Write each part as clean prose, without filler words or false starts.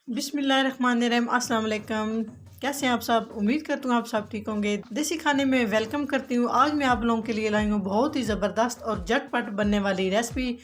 बिस्मिल्लाहिर्रहमानिर्रहीम। अस्सलाम वालेकुम। कैसे हैं आप सब? उम्मीद करती हूँ आप सब ठीक होंगे। देसी खाने में वेलकम करती हूँ। आज मैं आप लोगों के लिए लाई हूँ बहुत ही ज़बरदस्त और झटपट बनने वाली रेसिपी।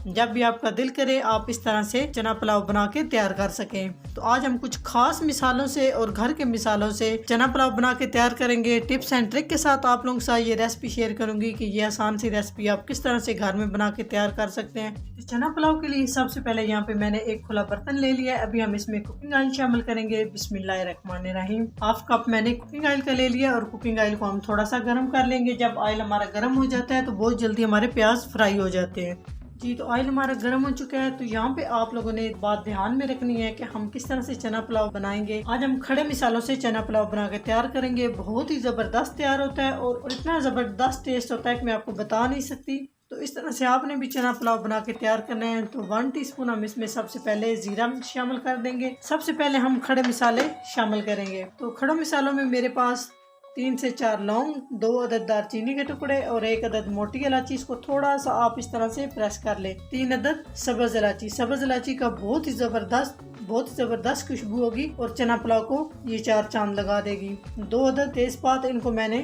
जब भी आपका दिल करे आप इस तरह से चना पुलाव बना के तैयार कर सकें। तो आज हम कुछ खास मिसालों से और घर के मिसालों से चना पुलाव बना के तैयार करेंगे। टिप्स एंड ट्रिक के साथ आप लोगों के साथ ये रेसिपी शेयर करूंगी कि ये आसान सी रेसिपी आप किस तरह से घर में बना के तैयार कर सकते हैं। तो चना पुलाव के लिए सबसे पहले यहाँ पे मैंने एक खुला बर्तन ले लिया है। अभी हम इसमें कुकिंग ऑयल शामिल करेंगे। बिस्मिल्लाहिर्रहमानिर्रहीम। हाफ कप मैंने कुकिंग ऑयल का ले लिया और कुकिंग ऑयल को हम थोड़ा सा गर्म कर लेंगे। जब ऑयल हमारा गर्म हो जाता है तो बहुत जल्दी हमारे प्याज फ्राई हो जाते हैं। जी, तो ऑयल हमारा गर्म हो चुका है। तो यहाँ पे आप लोगों ने बात ध्यान में रखनी है कि हम किस तरह से चना पुलाव बनाएंगे। आज हम खड़े मिसालों से चना पुलाव बना के तैयार करेंगे। बहुत ही ज़बरदस्त तैयार होता है और इतना ज़बरदस्त टेस्ट होता है कि मैं आपको बता नहीं सकती। तो इस तरह से आपने भी चना पुलाव बना के तैयार करना है। तो 1 टीस्पून हम इसमें सबसे पहले जीरा शामिल कर देंगे। सबसे पहले हम खड़े मिसाले शामिल करेंगे। तो खड़े मिसालों में मेरे पास 3 से 4 लौंग, 2 अदद दालचीनी के टुकड़े और 1 अदद मोटी इलायची। इसको थोड़ा सा आप इस तरह से प्रेस कर ले। 3 अदद सब्ज इलायची। सब्ज इलायची का बहुत ही ज़बरदस्त खुशबू होगी और चना पुलाव को ये 4 चांद लगा देगी। 2 अदद तेज़पात, इनको मैंने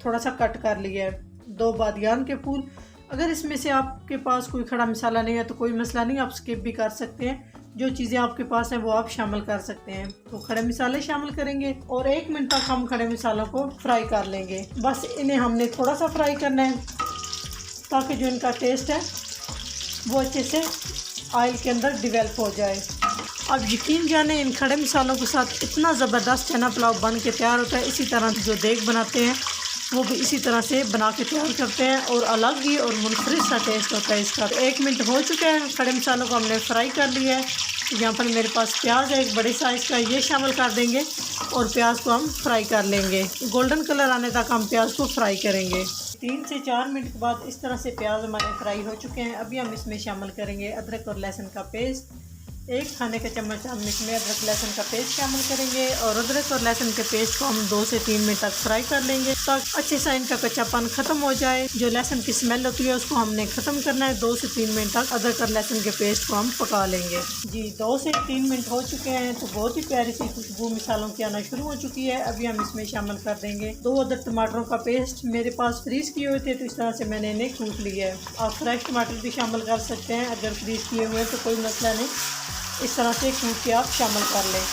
थोड़ा सा कट कर लिया है। 2 बादियान के फूल। अगर इसमें से आपके पास कोई खड़ा मसाला नहीं है तो कोई मसला नहीं, आप स्किप भी कर सकते हैं। जो चीज़ें आपके पास हैं वो आप शामिल कर सकते हैं। तो खड़े मसाले शामिल करेंगे और 1 मिनट तक हम खड़े मसालों को फ्राई कर लेंगे। बस इन्हें हमने थोड़ा सा फ्राई करना है ताकि जो इनका टेस्ट है वो अच्छे से ऑयल के अंदर डिवेल्प हो जाए। अब यकीन जाने इन खड़े मसालों के साथ इतना ज़बरदस्त चना पुलाव बन के तैयार होता है। इसी तरह जो देग बनाते हैं वो भी इसी तरह से बना के तैयार करते हैं और अलग ही और मुनफरिद सा टेस्ट होता है इसका। तो 1 मिनट हो चुका है, खड़े मसालों को हमने फ्राई कर लिया है। तो यहाँ पर मेरे पास प्याज है एक बड़े साइज़ का, ये शामिल कर देंगे और प्याज को हम फ्राई कर लेंगे। गोल्डन कलर आने तक हम प्याज को फ्राई करेंगे। 3 से 4 मिनट के बाद इस तरह से प्याज हमारे फ्राई हो चुके हैं। अभी हम इसमें शामिल करेंगे अदरक और लहसुन का पेस्ट। 1 खाने का चम्मच हम इसमें अदरक लहसुन का पेस्ट शामिल करेंगे और अदरक और लहसुन के पेस्ट को हम 2 से 3 मिनट तक फ्राई कर लेंगे ताकि अच्छे से इनका कच्चापन खत्म हो जाए। जो लहसुन की स्मेल होती है उसको हमने ख़त्म करना है। 2 से 3 मिनट तक अदरक और लहसुन के पेस्ट को हम पका लेंगे। जी, 2 से 3 मिनट हो चुके हैं। तो बहुत ही प्यारी सी खुशबू मिसालों की आना शुरू हो चुकी है। अभी हम इसमें शामिल कर देंगे 2 अदद टमाटरों का पेस्ट। मेरे पास फ्रीज़ किए हुए थे तो इस तरह से मैंने इन्हें कूट लिया है। आप फ्रेश टमाटर भी शामिल कर सकते हैं। अगर फ्रीज़ किए हुए तो कोई मसला नहीं, इस तरह से कूट के आप शामिल कर लें।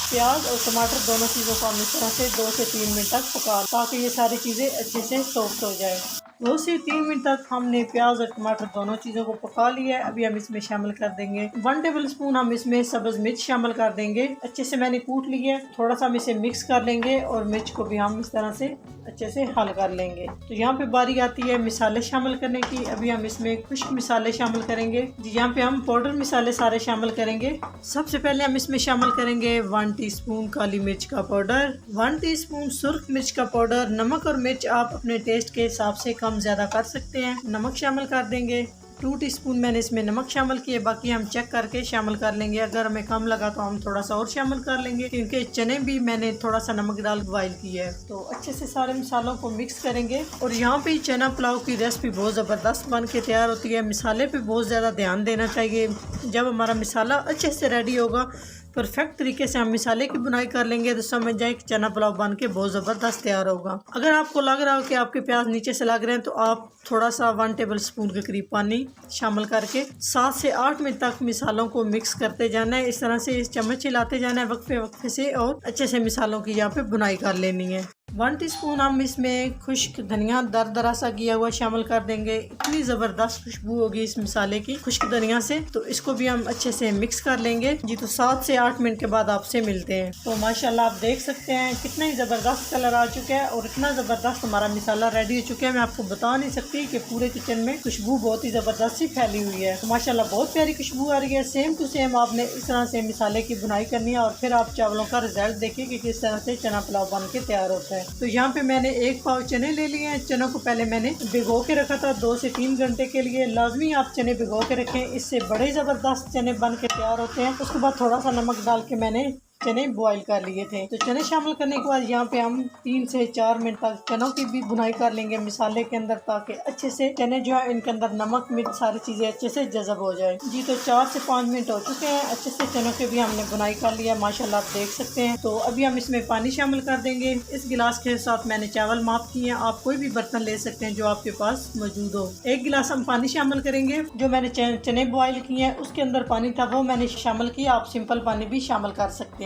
प्याज और टमाटर दोनों चीज़ों को हम इस तरह से 2 से 3 मिनट तक पका ताकि ये सारी चीज़ें अच्छे से सॉफ्ट हो जाए। 2 से 3 मिनट तक हमने प्याज और टमाटर दोनों चीज़ों को पका लिया है। अभी हम इसमें शामिल कर देंगे 1 टेबल स्पून हम इसमें सब्ज़ मिर्च शामिल कर देंगे। अच्छे से मैंने कूट लिया है। थोड़ा सा हम इसे मिक्स कर लेंगे और मिर्च को भी हम इस तरह से अच्छे से हल कर लेंगे। तो यहाँ पे बारी आती है मिसाले शामिल करने की। अभी हम इसमें खुश्क मिसाले शामिल करेंगे। जी, यहाँ पे हम पाउडर मिसाले सारे शामिल करेंगे। सबसे पहले हम इसमें शामिल करेंगे 1 टीस्पून काली मिर्च का पाउडर, 1 टीस्पून सुर्ख मिर्च का पाउडर। नमक और मिर्च आप अपने टेस्ट के हिसाब से कम ज़्यादा कर सकते हैं। नमक शामिल कर देंगे। 2 टीस्पून मैंने इसमें नमक शामिल किए, बाकी हम चेक करके शामिल कर लेंगे। अगर हमें कम लगा तो हम थोड़ा सा और शामिल कर लेंगे क्योंकि चने भी मैंने थोड़ा सा नमक डाल बॉइल किया है। तो अच्छे से सारे मसालों को मिक्स करेंगे और यहाँ पे चना पुलाव की रेसिपी बहुत ज़बरदस्त बन के तैयार होती है। मसाले पे बहुत ज़्यादा ध्यान देना चाहिए। जब हमारा मसाला अच्छे से रेडी होगा, परफेक्ट तरीके से हम मिसाले की बुनाई कर लेंगे तो समझ जाए कि चना पुलाव बन के बहुत ज़बरदस्त तैयार होगा। अगर आपको लग रहा हो कि आपके प्याज नीचे से लग रहे हैं तो आप थोड़ा सा 1 टेबल स्पून के करीब पानी शामिल करके 7 से 8 मिनट तक मिसालों को मिक्स करते जाना है। इस तरह से इस चम्मच हिलाते जाना है वक्फे वक्फे से और अच्छे से मिसालों की यहाँ पे बुनाई कर लेनी है। 1 टीस्पून हम इसमें खुश्क धनिया दरदरा सा किया हुआ शामिल कर देंगे। इतनी ज़बरदस्त खुशबू होगी इस मिसाले की खुश्क धनिया से। तो इसको भी हम अच्छे से मिक्स कर लेंगे। जी, तो 7 से 8 मिनट के बाद आपसे मिलते हैं। तो माशाल्लाह आप देख सकते हैं कितना ही ज़बरदस्त कलर आ चुका है और इतना ज़बरदस्त हमारा मिसाला रेडी हो चुका है। मैं आपको बता नहीं सकती कि पूरे किचन में खुशबू बहुत ही ज़बरदस्त सी फैली हुई है। तो माशाल्लाह बहुत प्यारी खुशबू आ रही है। सेम टू सेम आपने इस तरह से मिसाले की बुनाई करनी है और फिर आप चावलों का रिजल्ट देखिए कि किस तरह से चना पुलाव बन के तैयार होता है। तो यहाँ पे मैंने 1 पाव चने ले लिए हैं। चनों को पहले मैंने भिगो के रखा था 2 से 3 घंटे के लिए। लाजमी आप चने भिगो के रखें, इससे बड़े ज़बरदस्त चने बन के तैयार होते हैं। उसके बाद थोड़ा सा नमक डाल के मैंने चने बॉईल कर लिए थे। तो चने शामिल करने के बाद यहाँ पे हम 3 से 4 मिनट तक चनों की भी भुनाई कर लेंगे मसाले के अंदर, ताकि अच्छे से चने जो है इनके अंदर नमक मिर्च सारी चीज़ें अच्छे से जज़ब हो जाए। जी तो 4 से 5 मिनट हो चुके हैं, अच्छे से चनों के भी हमने भुनाई कर लिया माशाल्लाह, आप देख सकते हैं। तो अभी हम इसमें पानी शामिल कर देंगे। इस गिलास के साथ मैंने चावल माप किए हैं, आप कोई भी बर्तन ले सकते हैं जो आपके पास मौजूद हो। 1 गिलास हम पानी शामिल करेंगे। जो मैंने चने बॉयल किए हैं उसके अंदर पानी था वो मैंने शामिल किया, आप सिंपल पानी भी शामिल कर सकते हैं।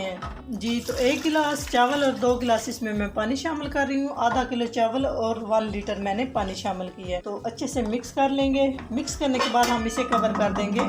जी तो 1 गिलास चावल और 2 गिलास इसमें मैं पानी शामिल कर रही हूँ। आधा किलो चावल और 1 लीटर मैंने पानी शामिल किया है। तो अच्छे से मिक्स कर लेंगे। मिक्स करने के बाद हम इसे कवर कर देंगे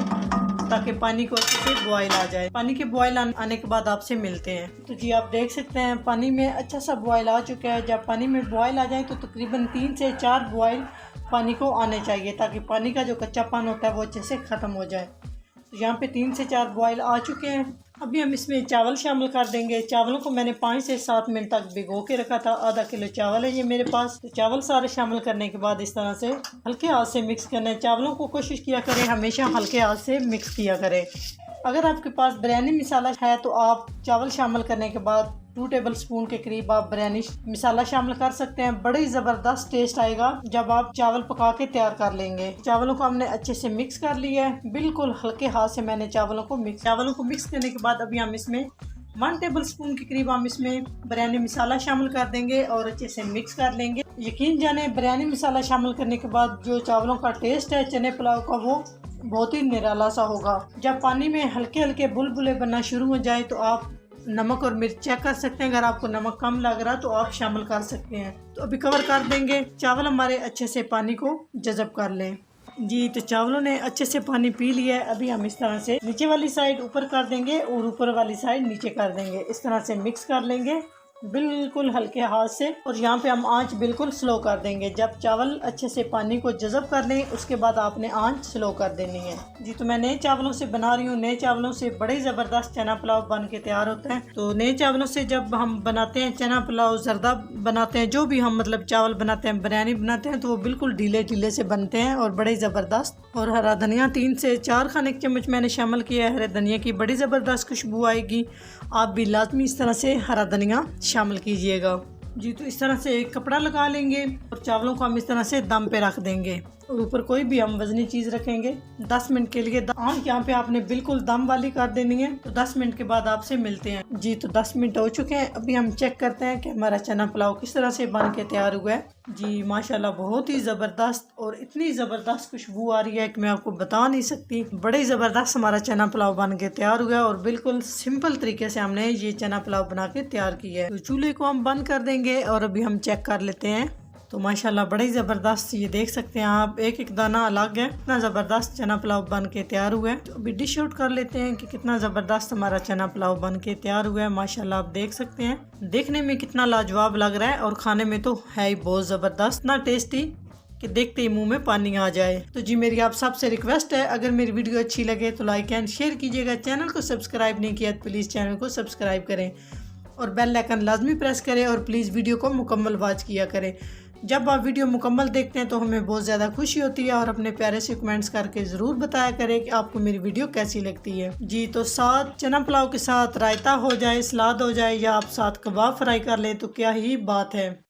ताकि पानी को अच्छे से बॉयल आ जाए। पानी के बॉयल आने के बाद आपसे मिलते हैं। तो जी आप देख सकते हैं पानी में अच्छा सा बॉयल आ चुका है। जब पानी में बॉयल आ जाए तो तकरीबन 3 से 4 बॉयल पानी को आने चाहिए, ताकि पानी का जो कच्चापन होता है वो अच्छे से ख़त्म हो जाए। तो यहाँ पे 3 से 4 बॉयल आ चुके हैं। अभी हम इसमें चावल शामिल कर देंगे। चावलों को मैंने 5 से 7 मिनट तक भिगो के रखा था। आधा किलो चावल है ये मेरे पास। तो चावल सारे शामिल करने के बाद इस तरह से हल्के हाथ से मिक्स करना है। चावलों को कोशिश किया करें हमेशा हल्के हाथ से मिक्स किया करें। अगर आपके पास बिरयानी मसाला है तो आप चावल शामिल करने के बाद 2 टेबल स्पून के करीब आप बिरयानी मसाला शामिल कर सकते हैं। बड़ी ज़बरदस्त टेस्ट आएगा जब आप चावल पका के तैयार कर लेंगे। चावलों को हमने अच्छे से मिक्स कर लिया है, बिल्कुल हल्के हाथ से मैंने चावलों को मिक्स करने के बाद अभी हम इसमें 1 टेबल स्पून के करीब हम इसमें बिरयानी मसाला शामिल कर देंगे और अच्छे से मिक्स कर लेंगे। यकीन जाने बिरयानी मसाला शामिल करने के बाद जो चावलों का टेस्ट है चने पुलाव का वो बहुत ही निराला सा होगा। जब पानी में हल्के हल्के बुलबुले बनना शुरू हो जाए तो आप नमक और मिर्च चेक कर सकते हैं। अगर आपको नमक कम लग रहा तो आप शामिल कर सकते हैं। तो अभी कवर कर देंगे। चावल हमारे अच्छे से पानी को जज़ब कर लें। जी तो चावलों ने अच्छे से पानी पी लिया है। अभी हम इस तरह से नीचे वाली साइड ऊपर कर देंगे और ऊपर वाली साइड नीचे कर देंगे। इस तरह से मिक्स कर लेंगे बिल्कुल हल्के हाथ से। और यहाँ पे हम आंच बिल्कुल स्लो कर देंगे। जब चावल अच्छे से पानी को जज़ब कर लें उसके बाद आपने आंच स्लो कर देनी है। जी तो मैं नए चावलों से बना रही हूँ। नए चावलों से बड़े ज़बरदस्त चना पुलाव बन के तैयार होता है। तो नए चावलों से जब हम बनाते हैं चना पुलाव, जर्दा बनाते हैं, जो भी हम मतलब चावल बनाते हैं, बिरयानी बनाते हैं, तो वो बिल्कुल ढीले ढीले से बनते हैं और बड़े ज़बरदस्त। और हरा धनिया 3 से 4 खाने के चम्मच मैंने शामिल किया है। हरे धनिया की बड़ी ज़बरदस्त खुशबू आएगी। आप भी लाजमी इस तरह से हरा धनिया शामिल कीजिएगा। जी तो इस तरह से एक कपड़ा लगा लेंगे और चावलों को हम इस तरह से दम पे रख देंगे और ऊपर कोई भी हम वजनी चीज़ रखेंगे। 10 मिनट के लिए आंच यहाँ पे आपने बिल्कुल दम वाली कर देनी है। तो 10 मिनट के बाद आपसे मिलते हैं। जी तो 10 मिनट हो चुके हैं। अभी हम चेक करते हैं कि हमारा चना पुलाव किस तरह से बन के तैयार हुआ है। जी माशाल्लाह बहुत ही ज़बरदस्त और इतनी ज़बरदस्त खुशबू आ रही है कि मैं आपको बता नहीं सकती। बड़े ज़बरदस्त हमारा चना पुलाव बन के तैयार हुआ है और बिल्कुल सिंपल तरीके से हमने ये चना पुलाव बना के तैयार किया है। तो चूल्हे को हम बंद कर देंगे और अभी हम चेक कर लेते हैं। तो माशाल्लाह बड़ी ज़बरदस्त, ये देख सकते हैं आप, एक एक दाना अलग है। इतना ज़बरदस्त चना पुलाव बन के तैयार हुआ है। तो अभी डिश आउट कर लेते हैं कि कितना ज़बरदस्त हमारा चना पुलाव बन के तैयार हुआ है। माशाल्लाह आप देख सकते हैं देखने में कितना लाजवाब लग रहा है और खाने में तो है ही बहुत ज़बरदस्त, इतना टेस्टी कि देखते ही मुंह में पानी आ जाए। तो जी मेरी आप सबसे रिक्वेस्ट है, अगर मेरी वीडियो अच्छी लगे तो लाइक एंड शेयर कीजिएगा। चैनल को सब्सक्राइब नहीं किया तो प्लीज़ चैनल को सब्सक्राइब करें और बेल आइकन लाजमी प्रेस करें और प्लीज़ वीडियो को मुकम्मल वॉच किया करें। जब आप वीडियो मुकम्मल देखते हैं तो हमें बहुत ज़्यादा खुशी होती है और अपने प्यारे से कमेंट्स करके ज़रूर बताया करें कि आपको मेरी वीडियो कैसी लगती है। जी तो साथ चना पुलाव के साथ रायता हो जाए, सलाद हो जाए या आप साथ कबाब फ्राई कर लें तो क्या ही बात है।